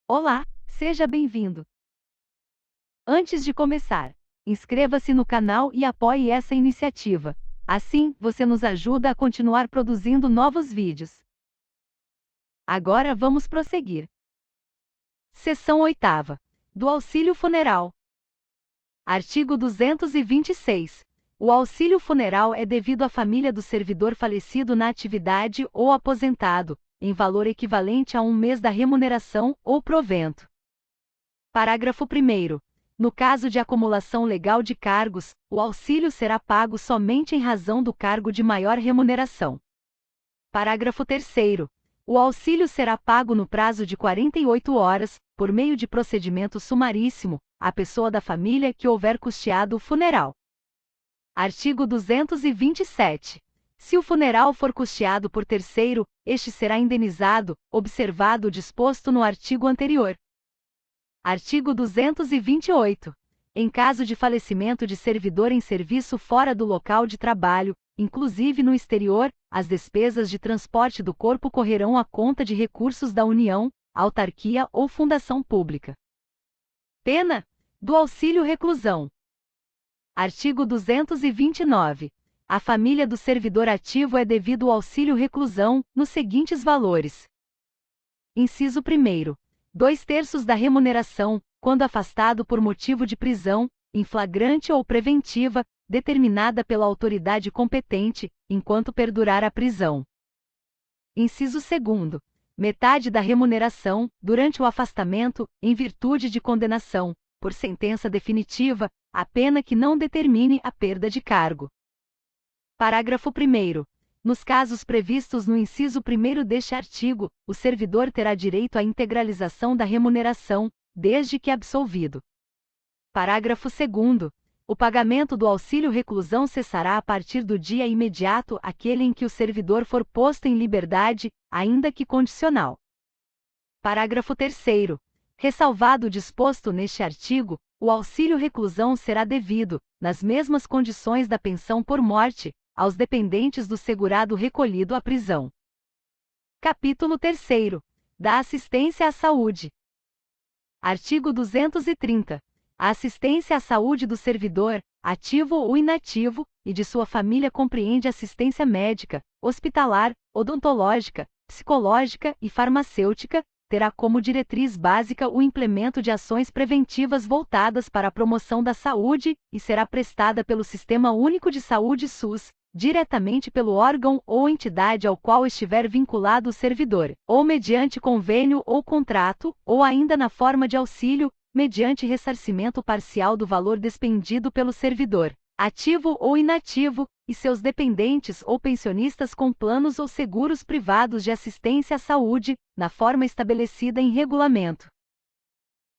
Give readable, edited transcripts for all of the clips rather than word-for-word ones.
Olá, seja bem-vindo. Antes de começar, inscreva-se no canal e apoie essa iniciativa. Assim, você nos ajuda a continuar produzindo novos vídeos. Agora vamos prosseguir. Seção 8ª. Do auxílio funeral. Artigo 226. O auxílio funeral é devido à família do servidor falecido na atividade ou aposentado, em valor equivalente a 1 mês da remuneração ou provento. Parágrafo 1º. No caso de acumulação legal de cargos, o auxílio será pago somente em razão do cargo de maior remuneração. Parágrafo 3º. O auxílio será pago no prazo de 48 horas, por meio de procedimento sumaríssimo, à pessoa da família que houver custeado o funeral. Artigo 227. Se o funeral for custeado por terceiro, este será indenizado, observado o disposto no artigo anterior. Artigo 228. Em caso de falecimento de servidor em serviço fora do local de trabalho, inclusive no exterior, as despesas de transporte do corpo correrão à conta de recursos da União, autarquia ou fundação pública. Pena: do auxílio reclusão. Artigo 229. À família do servidor ativo é devido o auxílio reclusão, nos seguintes valores. Inciso 1º. 2/3 da remuneração, quando afastado por motivo de prisão, em flagrante ou preventiva, determinada pela autoridade competente, enquanto perdurar a prisão. Inciso 2º. Metade da remuneração, durante o afastamento, em virtude de condenação, por sentença definitiva, a pena que não determine a perda de cargo. Parágrafo 1º. Nos casos previstos no inciso 1º deste artigo, o servidor terá direito à integralização da remuneração, desde que absolvido. Parágrafo 2º. O pagamento do auxílio reclusão cessará a partir do dia imediato àquele em que o servidor for posto em liberdade, ainda que condicional. Parágrafo 3º. Ressalvado o disposto neste artigo, o auxílio reclusão será devido, nas mesmas condições da pensão por morte, aos dependentes do segurado recolhido à prisão. Capítulo 3º. Da assistência à saúde. Artigo 230. A assistência à saúde do servidor, ativo ou inativo, e de sua família compreende assistência médica, hospitalar, odontológica, psicológica e farmacêutica, terá como diretriz básica o implemento de ações preventivas voltadas para a promoção da saúde, e será prestada pelo Sistema Único de Saúde SUS, diretamente pelo órgão ou entidade ao qual estiver vinculado o servidor, ou mediante convênio ou contrato, ou ainda na forma de auxílio, mediante ressarcimento parcial do valor despendido pelo servidor, ativo ou inativo, e seus dependentes ou pensionistas com planos ou seguros privados de assistência à saúde, na forma estabelecida em regulamento.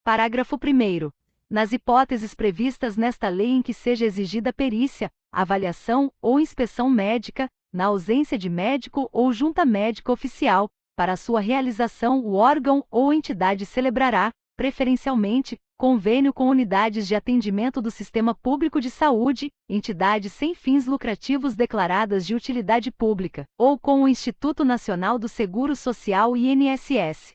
Parágrafo 1º. Nas hipóteses previstas nesta lei em que seja exigida perícia, avaliação ou inspeção médica, na ausência de médico ou junta médica oficial, para sua realização o órgão ou entidade celebrará, preferencialmente, convênio com unidades de atendimento do Sistema Público de Saúde, entidades sem fins lucrativos declaradas de utilidade pública, ou com o Instituto Nacional do Seguro Social INSS.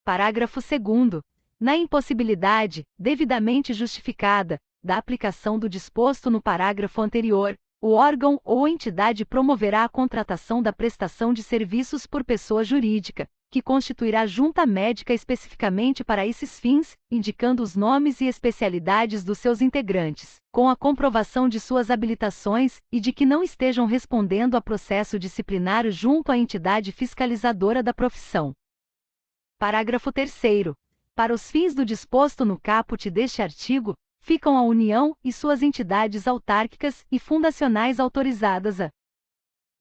Parágrafo 2º. Na impossibilidade, devidamente justificada, da aplicação do disposto no parágrafo anterior, o órgão ou entidade promoverá a contratação da prestação de serviços por pessoa jurídica, que constituirá junta médica especificamente para esses fins, indicando os nomes e especialidades dos seus integrantes, com a comprovação de suas habilitações e de que não estejam respondendo a processo disciplinar junto à entidade fiscalizadora da profissão. Parágrafo 3º. Para os fins do disposto no caput deste artigo, ficam a União e suas entidades autárquicas e fundacionais autorizadas a: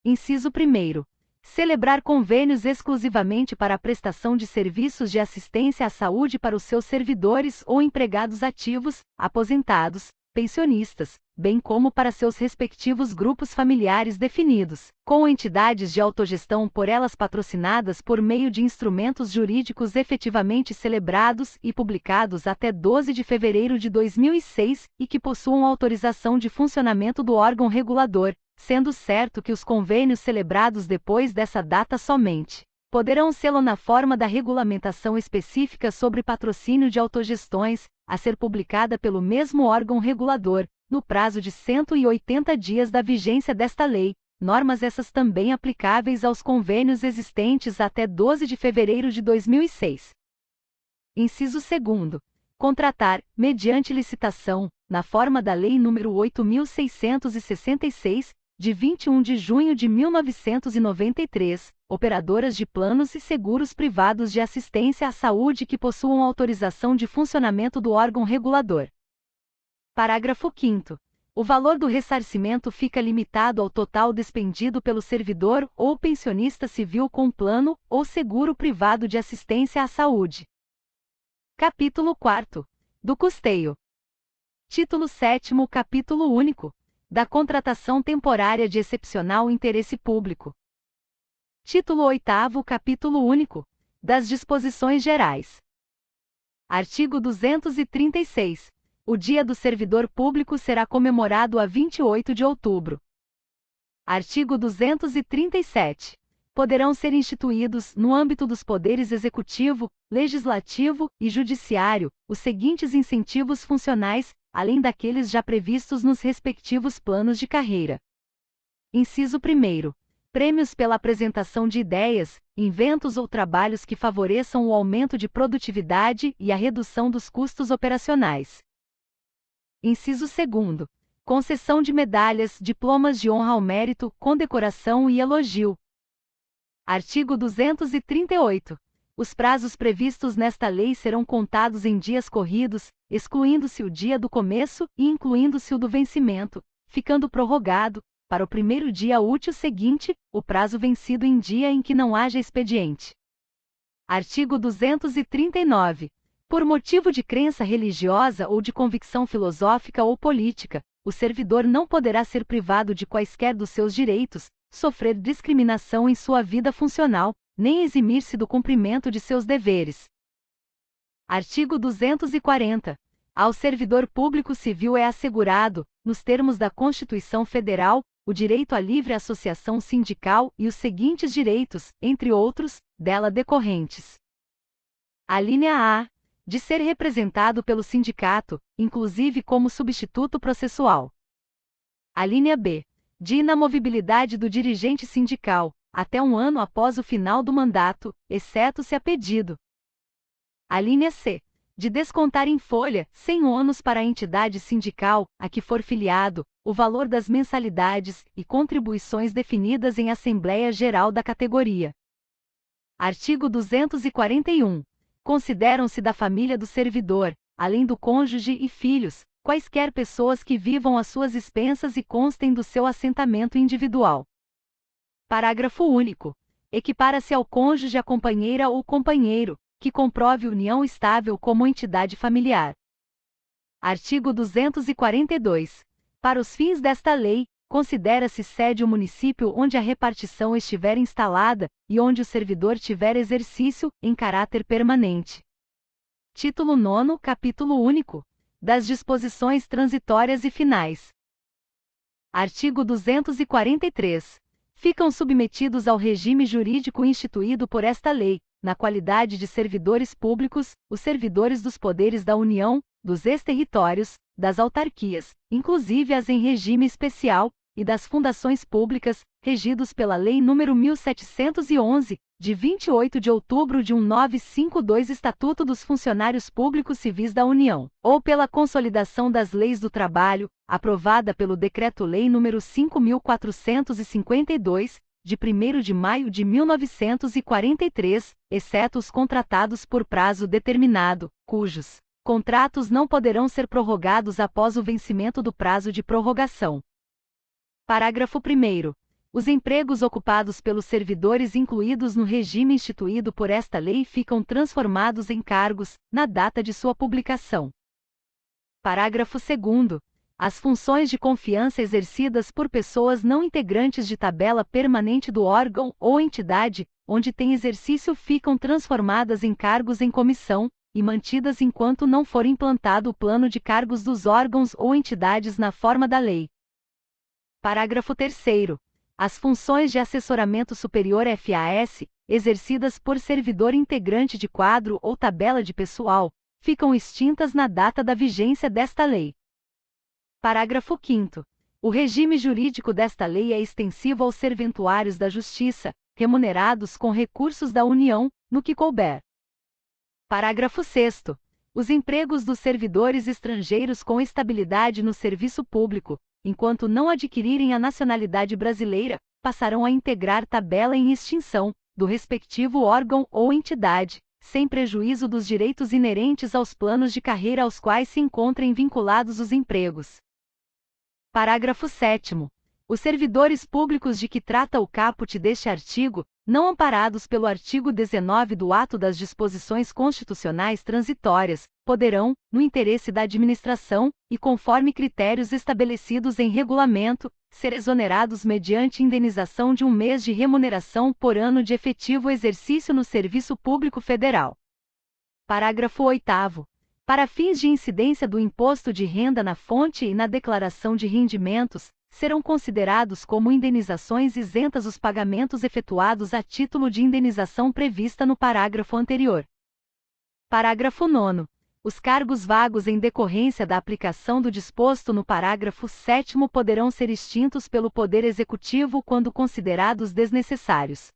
Inciso 1º. Celebrar convênios exclusivamente para a prestação de serviços de assistência à saúde para os seus servidores ou empregados ativos, aposentados, pensionistas, bem como para seus respectivos grupos familiares definidos, com entidades de autogestão por elas patrocinadas por meio de instrumentos jurídicos efetivamente celebrados e publicados até 12 de fevereiro de 2006 e que possuam autorização de funcionamento do órgão regulador, sendo certo que os convênios celebrados depois dessa data somente poderão sê-lo na forma da regulamentação específica sobre patrocínio de autogestões, a ser publicada pelo mesmo órgão regulador, no prazo de 180 dias da vigência desta lei, normas essas também aplicáveis aos convênios existentes até 12 de fevereiro de 2006. Inciso 2º. Contratar, mediante licitação, na forma da Lei nº 8.666, de 21 de junho de 1993, operadoras de planos e seguros privados de assistência à saúde que possuam autorização de funcionamento do órgão regulador. Parágrafo 5º. O valor do ressarcimento fica limitado ao total despendido pelo servidor ou pensionista civil com plano ou seguro privado de assistência à saúde. Capítulo 4. Do custeio. Título 7º. Capítulo único. Da contratação temporária de excepcional interesse público. Título 8º. Capítulo único. Das disposições gerais. Artigo 236. O Dia do Servidor Público será comemorado a 28 de outubro. Artigo 237. Poderão ser instituídos, no âmbito dos poderes executivo, legislativo e judiciário, os seguintes incentivos funcionais, além daqueles já previstos nos respectivos planos de carreira. Inciso 1º. Prêmios pela apresentação de ideias, inventos ou trabalhos que favoreçam o aumento de produtividade e a redução dos custos operacionais. Inciso 2º. Concessão de medalhas, diplomas de honra ao mérito, condecoração e elogio. Artigo 238. Os prazos previstos nesta lei serão contados em dias corridos, excluindo-se o dia do começo e incluindo-se o do vencimento, ficando prorrogado, para o primeiro dia útil seguinte, o prazo vencido em dia em que não haja expediente. Artigo 239. Por motivo de crença religiosa ou de convicção filosófica ou política, o servidor não poderá ser privado de quaisquer dos seus direitos, sofrer discriminação em sua vida funcional, nem eximir-se do cumprimento de seus deveres. Artigo 240. Ao servidor público civil é assegurado, nos termos da Constituição Federal, o direito à livre associação sindical e os seguintes direitos, entre outros, dela decorrentes. Alínea A. De ser representado pelo sindicato, inclusive como substituto processual. Alínea B. De inamovibilidade do dirigente sindical, até um ano após o final do mandato, exceto se a pedido. Alínea C. De descontar em folha, sem ônus para a entidade sindical, a que for filiado, o valor das mensalidades e contribuições definidas em Assembleia Geral da categoria. Artigo 241. Consideram-se da família do servidor, além do cônjuge e filhos, quaisquer pessoas que vivam às suas expensas e constem do seu assentamento individual. Parágrafo único. Equipara-se ao cônjuge a companheira ou companheiro, que comprove união estável como entidade familiar. Artigo 242. Para os fins desta lei, considera-se sede o município onde a repartição estiver instalada e onde o servidor tiver exercício, em caráter permanente. Título 9. Capítulo único. Das disposições transitórias e finais. Artigo 243. Ficam submetidos ao regime jurídico instituído por esta lei, na qualidade de servidores públicos, os servidores dos poderes da União, dos ex-territórios, das autarquias, inclusive as em regime especial, e das fundações públicas, regidos pela Lei nº 1711, de 28 de outubro de 1952 Estatuto dos Funcionários Públicos Civis da União, ou pela consolidação das leis do trabalho, aprovada pelo Decreto-Lei nº 5.452, de 1º de maio de 1943, exceto os contratados por prazo determinado, cujos contratos não poderão ser prorrogados após o vencimento do prazo de prorrogação. Parágrafo 1º. Os empregos ocupados pelos servidores incluídos no regime instituído por esta lei ficam transformados em cargos, na data de sua publicação. Parágrafo 2º. As funções de confiança exercidas por pessoas não integrantes de tabela permanente do órgão ou entidade, onde tem exercício ficam transformadas em cargos em comissão, e mantidas enquanto não for implantado o plano de cargos dos órgãos ou entidades na forma da lei. Parágrafo 3º. As funções de assessoramento superior FAS, exercidas por servidor integrante de quadro ou tabela de pessoal, ficam extintas na data da vigência desta lei. Parágrafo 5º. O regime jurídico desta lei é extensivo aos serventuários da Justiça, remunerados com recursos da União, no que couber. Parágrafo 6º. Os empregos dos servidores estrangeiros com estabilidade no serviço público, enquanto não adquirirem a nacionalidade brasileira, passarão a integrar tabela em extinção, do respectivo órgão ou entidade, sem prejuízo dos direitos inerentes aos planos de carreira aos quais se encontrem vinculados os empregos. Parágrafo 7º. Os servidores públicos de que trata o caput deste artigo, não amparados pelo artigo 19 do Ato das Disposições Constitucionais Transitórias, poderão, no interesse da administração, e conforme critérios estabelecidos em regulamento, ser exonerados mediante indenização de 1 mês de remuneração por ano de efetivo exercício no Serviço Público Federal. Parágrafo 8º. Para fins de incidência do imposto de renda na fonte e na declaração de rendimentos, serão considerados como indenizações isentas os pagamentos efetuados a título de indenização prevista no parágrafo anterior. Parágrafo 9º. Os cargos vagos em decorrência da aplicação do disposto no parágrafo 7º poderão ser extintos pelo Poder Executivo quando considerados desnecessários.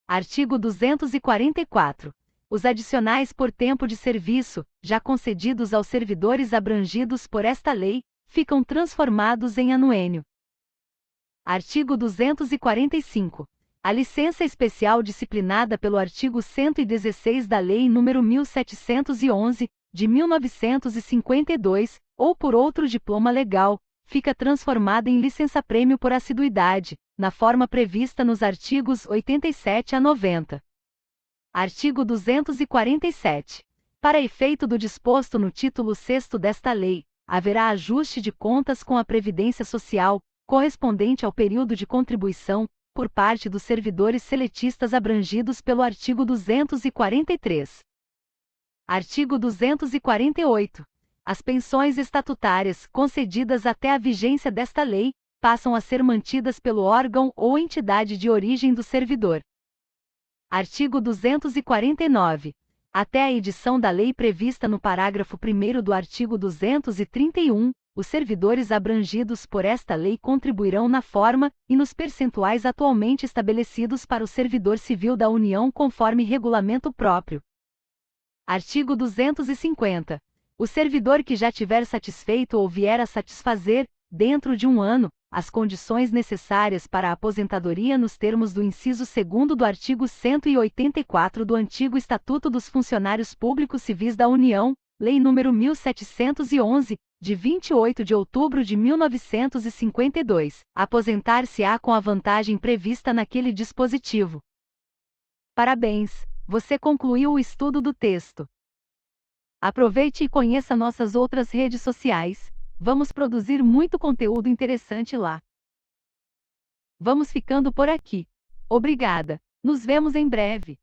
Artigo 244. Os adicionais por tempo de serviço, já concedidos aos servidores abrangidos por esta lei, ficam transformados em anuênio. Artigo 245. A licença especial disciplinada pelo artigo 116 da Lei nº 1711, de 1952, ou por outro diploma legal, fica transformada em licença-prêmio por assiduidade, na forma prevista nos artigos 87 a 90. Artigo 247. Para efeito do disposto no título 6º desta lei, haverá ajuste de contas com a Previdência Social, correspondente ao período de contribuição, por parte dos servidores seletistas abrangidos pelo artigo 243. Artigo 248. As pensões estatutárias, concedidas até a vigência desta lei, passam a ser mantidas pelo órgão ou entidade de origem do servidor. Artigo 249. Até a edição da lei prevista no parágrafo 1º do artigo 231, os servidores abrangidos por esta lei contribuirão na forma e nos percentuais atualmente estabelecidos para o servidor civil da União conforme regulamento próprio. Artigo 250. O servidor que já tiver satisfeito ou vier a satisfazer, dentro de 1 ano, as condições necessárias para a aposentadoria nos termos do inciso 2º do artigo 184 do antigo Estatuto dos Funcionários Públicos Civis da União, Lei nº 1711, de 28 de outubro de 1952, aposentar-se-á com a vantagem prevista naquele dispositivo. Parabéns, você concluiu o estudo do texto. Aproveite e conheça nossas outras redes sociais. Vamos produzir muito conteúdo interessante lá. Vamos ficando por aqui. Obrigada. Nos vemos em breve.